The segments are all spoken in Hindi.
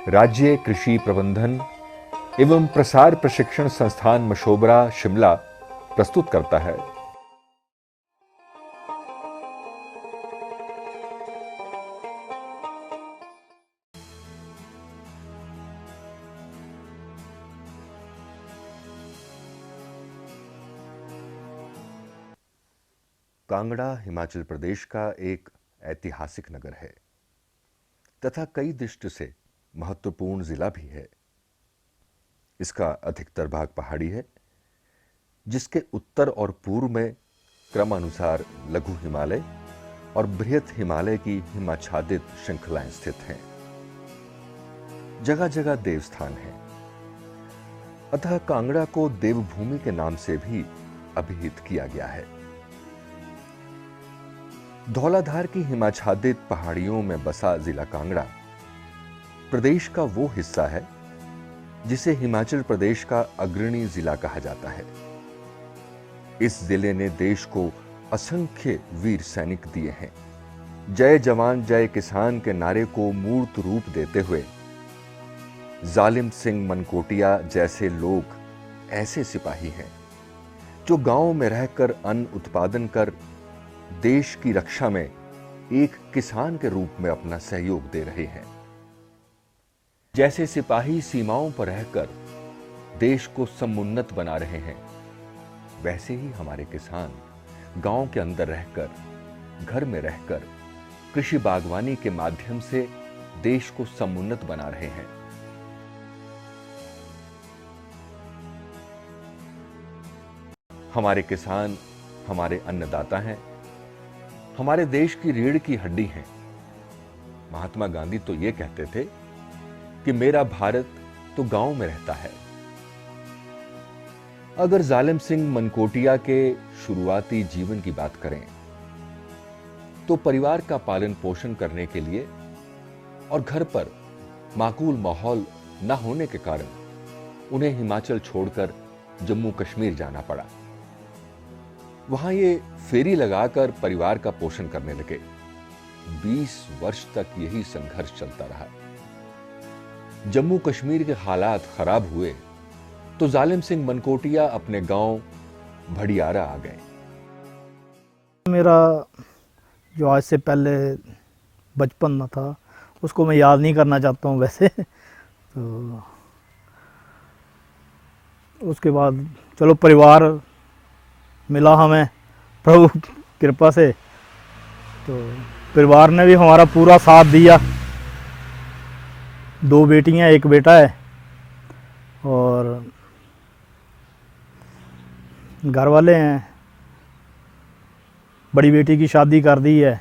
राज्य कृषि प्रबंधन एवं प्रसार प्रशिक्षण संस्थान मशोबरा शिमला प्रस्तुत करता है। कांगड़ा हिमाचल प्रदेश का एक ऐतिहासिक नगर है तथा कई दृष्टि से महत्वपूर्ण जिला भी है। इसका अधिकतर भाग पहाड़ी है, जिसके उत्तर और पूर्व में क्रमानुसार लघु हिमालय और बृहत हिमालय की हिमाच्छादित श्रृंखलाएं स्थित हैं। जगह जगह देवस्थान हैं, अतः कांगड़ा को देवभूमि के नाम से भी अभिहित किया गया है। धौलाधार की हिमाच्छादित पहाड़ियों में बसा जिला कांगड़ा प्रदेश का वो हिस्सा है जिसे हिमाचल प्रदेश का अग्रणी जिला कहा जाता है। इस जिले ने देश को असंख्य वीर सैनिक दिए हैं। जय जवान जय किसान के नारे को मूर्त रूप देते हुए जालिम सिंह मनकोटिया जैसे लोग ऐसे सिपाही हैं जो गांव में रहकर अन्न उत्पादन कर देश की रक्षा में एक किसान के रूप में अपना सहयोग दे रहे हैं। जैसे सिपाही सीमाओं पर रहकर देश को समुन्नत बना रहे हैं, वैसे ही हमारे किसान गांव के अंदर रहकर, घर में रहकर कृषि बागवानी के माध्यम से देश को समुन्नत बना रहे हैं। हमारे किसान हमारे अन्नदाता हैं, हमारे देश की रीढ़ की हड्डी हैं। महात्मा गांधी तो ये कहते थे कि मेरा भारत तो गांव में रहता है। अगर जालिम सिंह मनकोटिया के शुरुआती जीवन की बात करें तो परिवार का पालन पोषण करने के लिए और घर पर माकूल माहौल न होने के कारण उन्हें हिमाचल छोड़कर जम्मू कश्मीर जाना पड़ा। वहां ये फेरी लगाकर परिवार का पोषण करने लगे। 20 वर्ष तक यही संघर्ष चलता रहा। जम्मू कश्मीर के हालात खराब हुए तो जालिम सिंह मनकोटिया अपने गांव भड़ियारा आ गए। मेरा जो आज से पहले बचपन में था उसको मैं याद नहीं करना चाहता हूँ वैसे तो उसके बाद चलो परिवार मिला हमें प्रभु कृपा से, तो परिवार ने भी हमारा पूरा साथ दिया। 2 बेटियां एक बेटा है और घर वाले हैं। बड़ी बेटी की शादी कर दी है,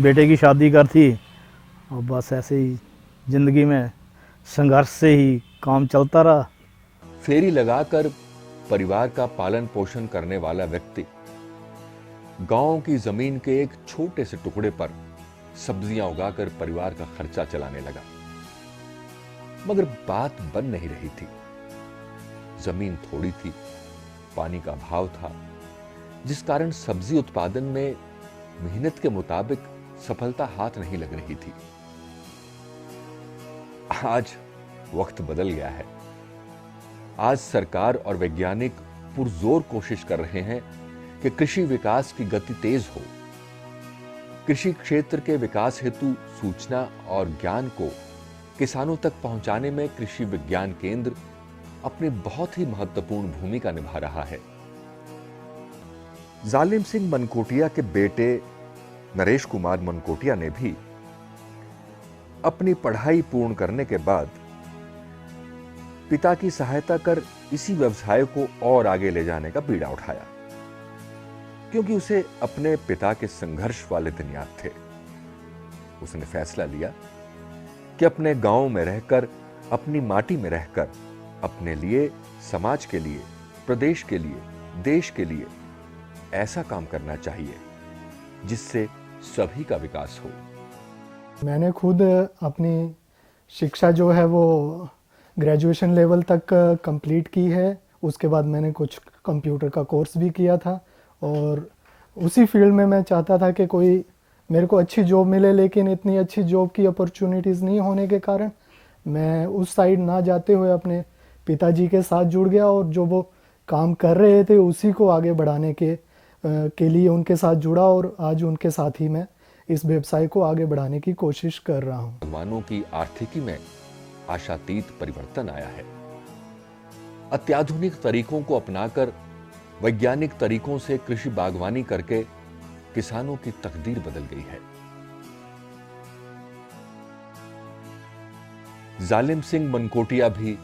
बेटे की शादी कर थी और बस ऐसे ही ज़िंदगी में संघर्ष से ही काम चलता रहा। फेरी लगाकर परिवार का पालन पोषण करने वाला व्यक्ति गांव की जमीन के एक छोटे से टुकड़े पर सब्जियां उगाकर परिवार का खर्चा चलाने लगा। मगर बात बन नहीं रही थी। जमीन थोड़ी थी, पानी का अभाव था, जिस कारण सब्जी उत्पादन में मेहनत के मुताबिक सफलता हाथ नहीं लग रही थी। आज वक्त बदल गया है। आज सरकार और वैज्ञानिक पुरजोर कोशिश कर रहे हैं कि कृषि विकास की गति तेज हो। कृषि क्षेत्र के विकास हेतु सूचना और ज्ञान को किसानों तक पहुंचाने में कृषि विज्ञान केंद्र अपनी बहुत ही महत्वपूर्ण भूमिका निभा रहा है। जालिम सिंह मनकोटिया के बेटे नरेश कुमार मनकोटिया ने भी अपनी पढ़ाई पूर्ण करने के बाद पिता की सहायता कर इसी व्यवसाय को और आगे ले जाने का बीड़ा उठाया, क्योंकि उसे अपने पिता के संघर्ष वाले दिन याद थे। उसने फैसला लिया कि अपने गांव में रहकर, अपनी माटी में रहकर अपने लिए, समाज के लिए, प्रदेश के लिए, देश के लिए ऐसा काम करना चाहिए जिससे सभी का विकास हो। मैंने खुद अपनी शिक्षा जो है वो ग्रेजुएशन लेवल तक कंप्लीट की है। उसके बाद मैंने कुछ कंप्यूटर का कोर्स भी किया था और उसी फील्ड में मैं चाहता था कि कोई मेरे को अच्छी जॉब मिले, लेकिन इतनी अच्छी जॉब की अपॉर्चुनिटीज़ नहीं होने के कारण मैं उस साइड ना जाते हुए अपने पिताजी के साथ जुड़ गया और जो वो काम कर रहे थे उसी को आगे बढ़ाने के लिए उनके साथ जुड़ा, और आज उनके साथ ही मैं इस व्यवसाय को आगे बढ़ाने की कोशिश कर रहा हूँ। बागवानों की आर्थिकी में आशातीत परिवर्तन आया है। अत्याधुनिक तरीकों को अपनाकर वैज्ञानिक तरीकों से कृषि बागवानी करके किसानों की तकदीर बदल गई है। जालिम सिंह मनकोटिया भी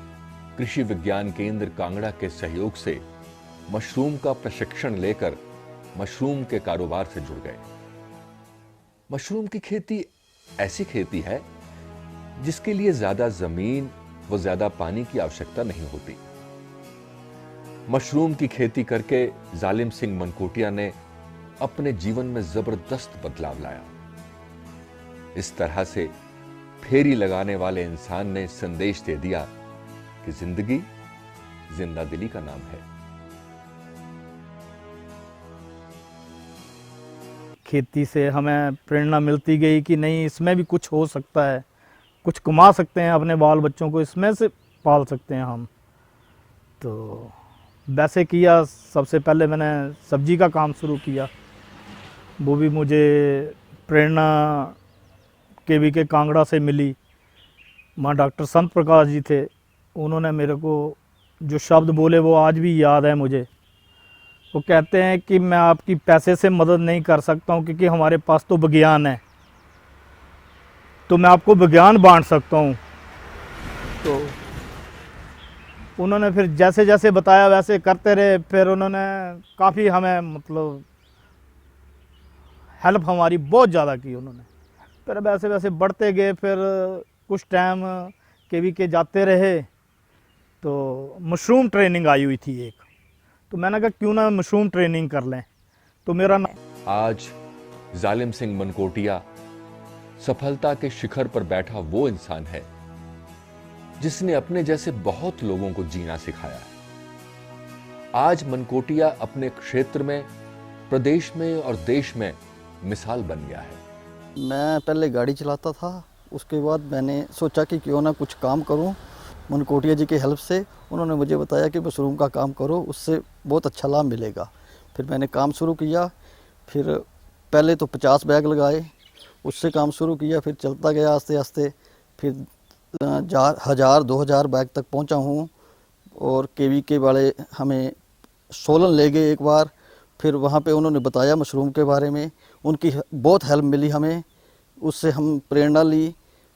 कृषि विज्ञान केंद्र कांगड़ा के सहयोग से मशरूम का प्रशिक्षण लेकर मशरूम के कारोबार से जुड़ गए। मशरूम की खेती ऐसी खेती है जिसके लिए ज्यादा जमीन व ज्यादा पानी की आवश्यकता नहीं होती। मशरूम की खेती करके जालिम सिंह मनकोटिया ने अपने जीवन में जबरदस्त बदलाव लाया। इस तरह से फेरी लगाने वाले इंसान ने संदेश दे दिया कि जिंदगी जिंदा दिली का नाम है। खेती से हमें प्रेरणा मिलती गई कि नहीं, इसमें भी कुछ हो सकता है, कुछ कमा सकते हैं, अपने बाल बच्चों को इसमें से पाल सकते हैं हम। तो वैसे किया। सबसे पहले मैंने सब्जी का काम शुरू किया, वो भी मुझे प्रेरणा केवी के कांगड़ा से मिली। वहाँ डॉक्टर संत प्रकाश जी थे, उन्होंने मेरे को जो शब्द बोले वो आज भी याद है मुझे। वो कहते हैं कि मैं आपकी पैसे से मदद नहीं कर सकता हूँ क्योंकि हमारे पास तो विज्ञान है, तो मैं आपको विज्ञान बांट सकता हूँ। तो उन्होंने फिर जैसे जैसे बताया वैसे करते रहे। फिर उन्होंने काफ़ी हमें मतलब हेल्प हमारी बहुत ज़्यादा की उन्होंने। फिर वैसे वैसे बढ़ते गए। फिर कुछ टाइम केवी के जाते रहे तो मशरूम ट्रेनिंग आई हुई थी एक, तो मैंने कहा क्यों ना मशरूम ट्रेनिंग कर लें। तो मेरा आज जालिम सिंह मनकोटिया सफलता के शिखर पर बैठा वो इंसान है जिसने अपने जैसे बहुत लोगों को जीना सिखाया है। आज मनकोटिया अपने क्षेत्र में, प्रदेश में और देश में मिसाल बन गया है। मैं पहले गाड़ी चलाता था, उसके बाद मैंने सोचा कि क्यों ना कुछ काम करूं। मनकोटिया जी की हेल्प से उन्होंने मुझे बताया कि मशरूम का काम करो, उससे बहुत अच्छा लाभ मिलेगा। फिर मैंने काम शुरू किया। फिर पहले तो 50 बैग लगाए, उससे काम शुरू किया। फिर चलता गया आस्ते आस्ते, फिर 1000-2000 बैग तक पहुंचा हूं। और केवी के वाले हमें सोलन ले गए एक बार। फिर वहां पे उन्होंने बताया मशरूम के बारे में, उनकी बहुत हेल्प मिली हमें, उससे हम प्रेरणा ली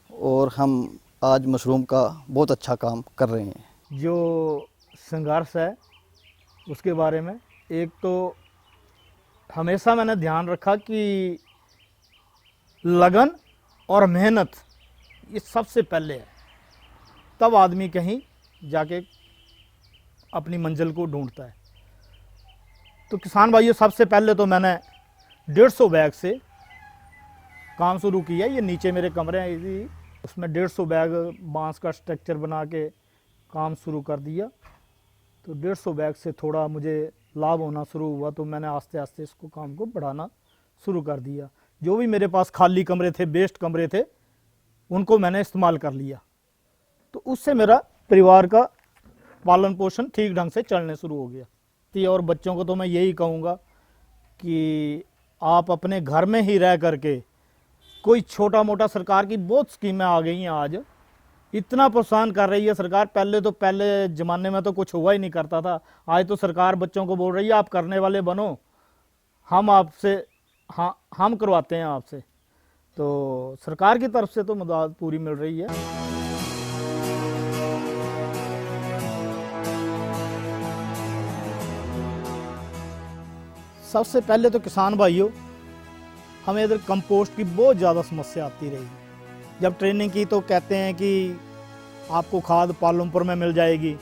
और हम आज मशरूम का बहुत अच्छा काम कर रहे हैं। जो संघर्ष है उसके बारे में, एक तो हमेशा मैंने ध्यान रखा कि लगन और मेहनत ये सबसे पहले है, तब आदमी कहीं जाके अपनी मंजिल को ढूंढता है। तो किसान भाइयों, सबसे पहले तो मैंने 150 बैग से काम शुरू किया। ये नीचे मेरे कमरे हैं, इसी उसमें 150 बैग बांस का स्ट्रक्चर बना के काम शुरू कर दिया। तो 150 बैग से थोड़ा मुझे लाभ होना शुरू हुआ, तो मैंने आस्ते आस्ते इसको काम को बढ़ाना शुरू कर दिया। जो भी मेरे पास खाली कमरे थे, बेस्ट कमरे थे, उनको मैंने इस्तेमाल कर लिया। तो उससे मेरा परिवार का पालन पोषण ठीक ढंग से चलने शुरू हो गया। और बच्चों को तो मैं यही कहूँगा कि आप अपने घर में ही रह करके कोई छोटा मोटा, सरकार की बहुत स्कीमें आ गई हैं आज, इतना प्रोत्साहन कर रही है सरकार। पहले ज़माने में तो कुछ हुआ ही नहीं करता था। आज तो सरकार बच्चों को बोल रही है आप करने वाले बनो, हम आपसे, हाँ हम करवाते हैं आपसे। तो सरकार की तरफ से तो मदद पूरी मिल रही है। सबसे पहले तो किसान भाइयों, हमें इधर कंपोस्ट की बहुत ज़्यादा समस्या आती रही। जब ट्रेनिंग की तो कहते हैं कि आपको खाद पालमपुर में मिल जाएगी।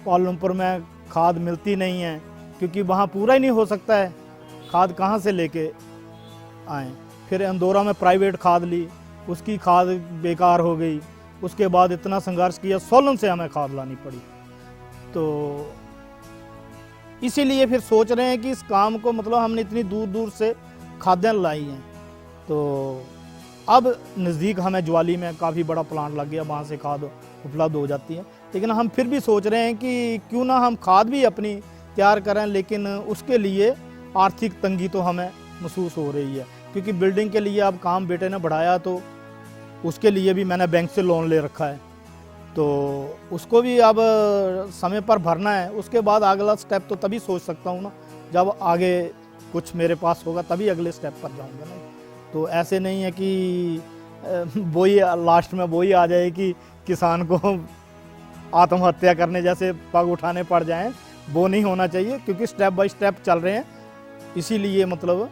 पालमपुर में खाद मिलती नहीं है क्योंकि वहाँ पूरा ही नहीं हो सकता है, खाद कहाँ से लेके आएँ। फिर इंदौरा में प्राइवेट खाद ली, उसकी खाद बेकार हो गई। उसके बाद इतना संघर्ष किया, सोलन से हमें खाद लानी पड़ी। तो इसीलिए फिर सोच रहे हैं कि इस काम को, मतलब हमने इतनी दूर दूर से खादें लाई हैं, तो अब नज़दीक हमें ज्वाली में काफ़ी बड़ा प्लांट लग गया, वहाँ से खाद उपलब्ध हो जाती है। लेकिन हम फिर भी सोच रहे हैं कि क्यों ना हम खाद भी अपनी तैयार करें, लेकिन उसके लिए आर्थिक तंगी तो हमें महसूस हो रही है, क्योंकि बिल्डिंग के लिए अब काम बेटे ने बढ़ाया, तो उसके लिए भी मैंने बैंक से लोन ले रखा है, तो उसको भी अब समय पर भरना है। उसके बाद अगला स्टेप तो तभी सोच सकता हूँ ना, जब आगे कुछ मेरे पास होगा तभी अगले स्टेप पर जाऊँगा ना। तो ऐसे नहीं है कि वही लास्ट में वही आ जाए कि किसान को आत्महत्या करने जैसे पग उठाने पड़ जाएं, वो नहीं होना चाहिए, क्योंकि स्टेप बाय स्टेप चल रहे हैं। इसीलिए मतलब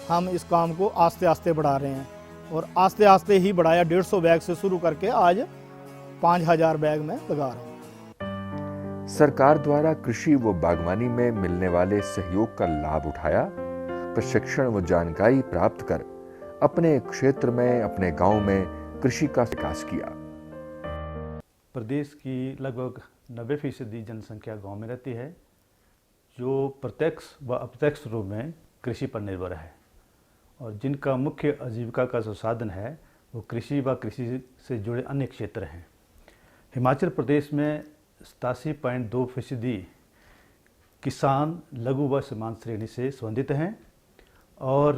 हम इस काम को आस्ते आस्ते बढ़ा रहे हैं, और आस्ते आस्ते ही बढ़ाया। 150 बैग से शुरू करके आज 5000 बैग में लगा रहा हूँ। सरकार द्वारा कृषि व बागवानी में मिलने वाले सहयोग का लाभ उठाया, प्रशिक्षण व जानकारी प्राप्त कर अपने क्षेत्र में, अपने गांव में कृषि का विकास किया। प्रदेश की लगभग 90% जनसंख्या गांव में रहती है, जो प्रत्यक्ष व अप्रत्यक्ष रूप में कृषि पर निर्भर है, और जिनका मुख्य आजीविका का जो साधन है वो कृषि व कृषि से जुड़े अन्य क्षेत्र हैं। हिमाचल प्रदेश में 87.2% किसान लघु व सीमांत श्रेणी से संबंधित हैं, और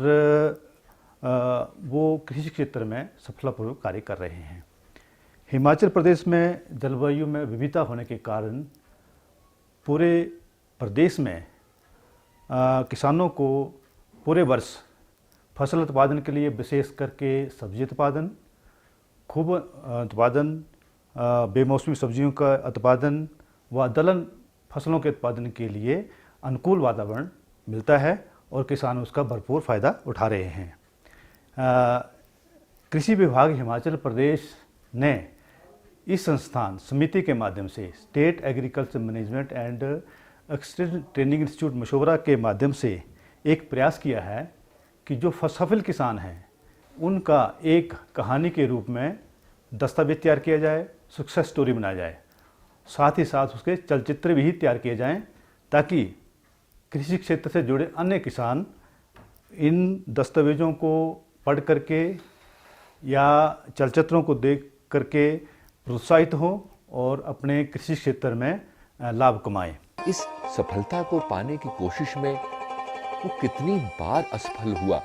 वो कृषि क्षेत्र में सफलतापूर्वक कार्य कर रहे हैं। हिमाचल प्रदेश में जलवायु में विविधता होने के कारण पूरे प्रदेश में किसानों को पूरे वर्ष फसल उत्पादन के लिए विशेष करके सब्जी उत्पादन, खूब उत्पादन, बेमौसमी सब्जियों का उत्पादन व दलहन फसलों के उत्पादन के लिए अनुकूल वातावरण मिलता है, और किसान उसका भरपूर फ़ायदा उठा रहे हैं। कृषि विभाग हिमाचल प्रदेश ने इस संस्थान समिति के माध्यम से state agriculture management and extension training institute Mashobra के माध्यम से एक प्रयास किया है कि जो सफल किसान हैं उनका एक कहानी के रूप में दस्तावेज तैयार किया जाए, सक्सेस स्टोरी बनाया जाए, साथ ही साथ उसके चलचित्र भी तैयार किए जाएं, ताकि कृषि क्षेत्र से जुड़े अन्य किसान इन दस्तावेज़ों को पढ़ करके या चलचित्रों को देख करके प्रोत्साहित हों और अपने कृषि क्षेत्र में लाभ कमाएं। इस सफलता को पाने की कोशिश में वो कितनी बार असफल हुआ,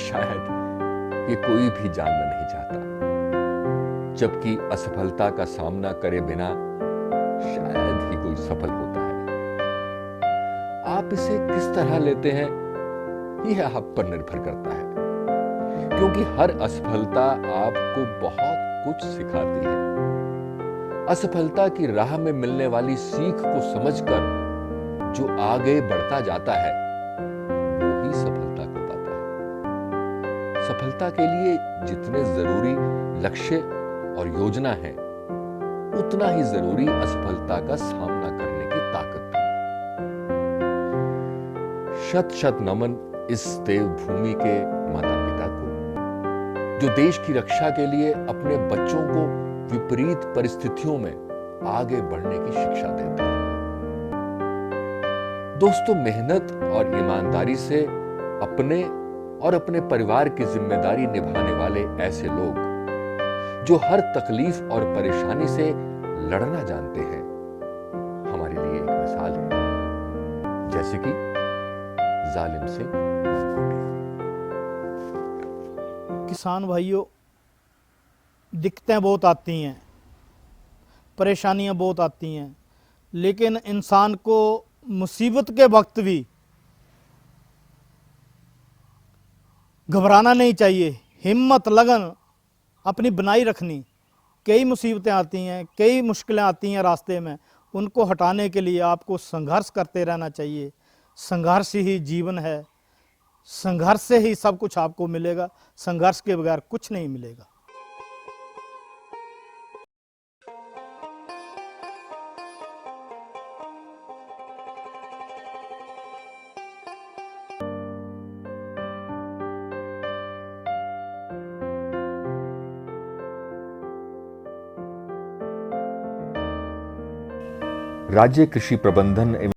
शायद ये कोई भी जानना नहीं चाहता। जबकि असफलता का सामना करे बिना शायद ही कोई सफल होता है। आप इसे किस तरह लेते हैं यह आप पर निर्भर करता है, क्योंकि हर असफलता आपको बहुत कुछ सिखाती है। असफलता की राह में मिलने वाली सीख को समझकर जो आगे बढ़ता जाता है वो ही सफलता को पाता है। सफलता के लिए जितने जरूरी लक्ष्य और योजना है, उतना ही जरूरी असफलता का सामना करने की ताकत भी। शत शत नमन इस देवभूमि के माता पिता को, जो देश की रक्षा के लिए अपने बच्चों को विपरीत परिस्थितियों में आगे बढ़ने की शिक्षा देते हैं। दोस्तों, मेहनत और ईमानदारी से अपने और अपने परिवार की जिम्मेदारी निभाने वाले ऐसे लोग जो हर तकलीफ और परेशानी से लड़ना जानते हैं, हमारे लिए एक मिसाल है, जैसे कि जालिम सिंह मनकोटिया। किसान भाइयों, दिक्कतें बहुत आती हैं, परेशानियां बहुत आती हैं, लेकिन इंसान को मुसीबत के वक्त भी घबराना नहीं चाहिए। हिम्मत, लगन अपनी बनाई रखनी। कई मुसीबतें आती हैं, कई मुश्किलें आती हैं रास्ते में, उनको हटाने के लिए आपको संघर्ष करते रहना चाहिए। संघर्ष ही जीवन है, संघर्ष से ही सब कुछ आपको मिलेगा, संघर्ष के बगैर कुछ नहीं मिलेगा। राज्य कृषि प्रबंधन